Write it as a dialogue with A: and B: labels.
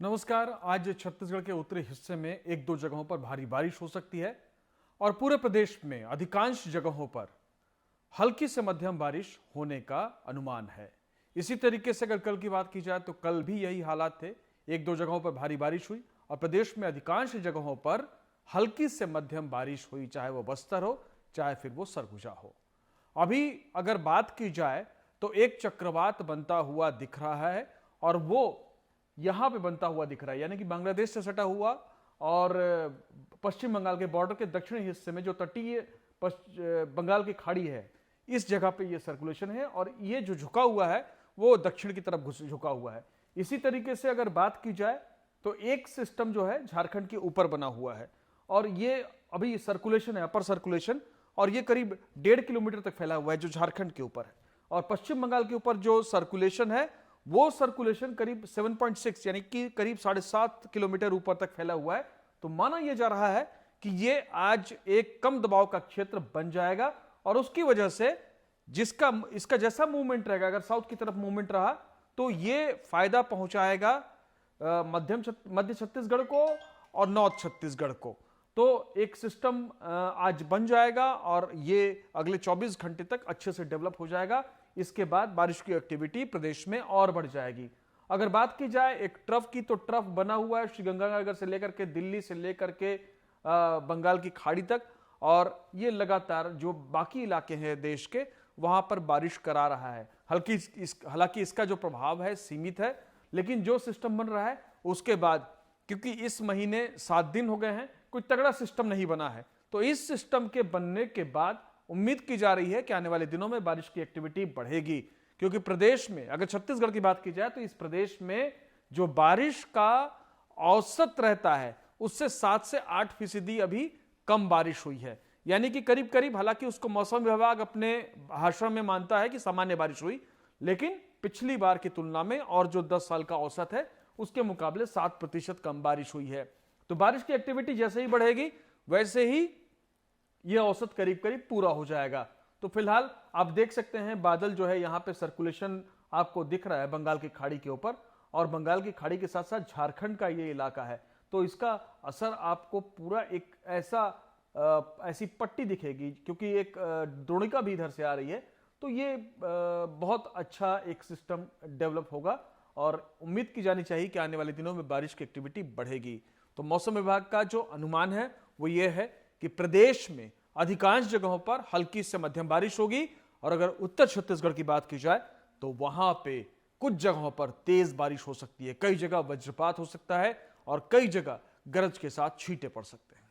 A: नमस्कार। आज छत्तीसगढ़ के उत्तरी हिस्से में एक दो जगहों पर भारी बारिश हो सकती है और पूरे प्रदेश में अधिकांश जगहों पर हल्की से मध्यम बारिश होने का अनुमान है। इसी तरीके से अगर कल की बात की जाए तो कल भी यही हालात थे। एक दो जगहों पर भारी बारिश हुई और प्रदेश में अधिकांश जगहों पर हल्की से मध्यम बारिश हुई, चाहे वो बस्तर हो चाहे फिर वो सरगुजा हो। अभी अगर बात की जाए तो एक चक्रवात बनता हुआ दिख रहा है और वो यहां पे बनता हुआ दिख रहा है, यानी कि बांग्लादेश से सटा हुआ और पश्चिम बंगाल के बॉर्डर के दक्षिणी हिस्से में जो तटीय बंगाल की खाड़ी है, इस जगह पे ये सर्कुलेशन है और ये जो झुका हुआ है वो दक्षिण की तरफ झुका हुआ है। इसी तरीके से अगर बात की जाए तो एक सिस्टम जो है झारखंड के ऊपर बना हुआ है और ये अभी सर्कुलेशन है, अपर सर्कुलेशन, और ये करीब 1.5 किलोमीटर तक फैला हुआ है जो झारखंड के ऊपर है। और पश्चिम बंगाल के ऊपर जो सर्कुलेशन है वो सर्कुलेशन करीब 7.6 यानी कि करीब 7.5 किलोमीटर ऊपर तक फैला हुआ है। तो माना यह जा रहा है कि ये आज एक कम दबाव का क्षेत्र बन जाएगा और उसकी वजह से इसका जैसा मूवमेंट रहेगा, अगर साउथ की तरफ मूवमेंट रहा तो ये फायदा पहुंचाएगा मध्य छत्तीसगढ़ को और नॉर्थ छत्तीसगढ़ को। तो एक सिस्टम आज बन जाएगा और ये अगले 24 घंटे तक अच्छे से डेवलप हो जाएगा। इसके बाद बारिश की एक्टिविटी प्रदेश में और बढ़ जाएगी। अगर बात की जाए एक ट्रफ की, तो ट्रफ बना हुआ है श्रीगंगानगर से लेकर के दिल्ली से लेकर के बंगाल की खाड़ी तक, और ये लगातार जो बाकी इलाके हैं देश के वहां पर बारिश करा रहा है। हालांकि इसका जो प्रभाव है सीमित है, लेकिन जो सिस्टम बन रहा है उसके बाद, क्योंकि इस महीने 7 दिन हो गए हैं, कोई तगड़ा सिस्टम नहीं बना है, तो इस सिस्टम के बनने के बाद उम्मीद की जा रही है कि आने वाले दिनों में बारिश की एक्टिविटी बढ़ेगी। क्योंकि प्रदेश में अगर छत्तीसगढ़ की बात की जाए तो इस प्रदेश में जो बारिश का औसत रहता है उससे 7 से 8% अभी कम बारिश हुई है, यानी कि करीब करीब, हालांकि उसको मौसम विभाग अपने भाषण में मानता है कि सामान्य बारिश हुई, लेकिन पिछली बार की तुलना में और जो 10 साल का औसत है उसके मुकाबले 7% कम बारिश हुई है। तो बारिश की एक्टिविटी जैसे ही बढ़ेगी वैसे ही यह औसत करीब करीब पूरा हो जाएगा। तो फिलहाल आप देख सकते हैं बादल जो है यहाँ पे सर्कुलेशन आपको दिख रहा है बंगाल की खाड़ी के ऊपर, और बंगाल की खाड़ी के साथ साथ झारखंड का ये इलाका है, तो इसका असर आपको पूरा एक ऐसी पट्टी दिखेगी, क्योंकि एक द्रोणिका भी इधर से आ रही है। तो ये बहुत अच्छा एक सिस्टम डेवलप होगा और उम्मीद की जानी चाहिए कि आने वाले दिनों में बारिश की एक्टिविटी बढ़ेगी। तो मौसम विभाग का जो अनुमान है वो ये है कि प्रदेश में अधिकांश जगहों पर हल्की से मध्यम बारिश होगी, और अगर उत्तर छत्तीसगढ़ की बात की जाए तो वहां पे कुछ जगहों पर तेज बारिश हो सकती है, कई जगह वज्रपात हो सकता है और कई जगह गरज के साथ छींटे पड़ सकते हैं।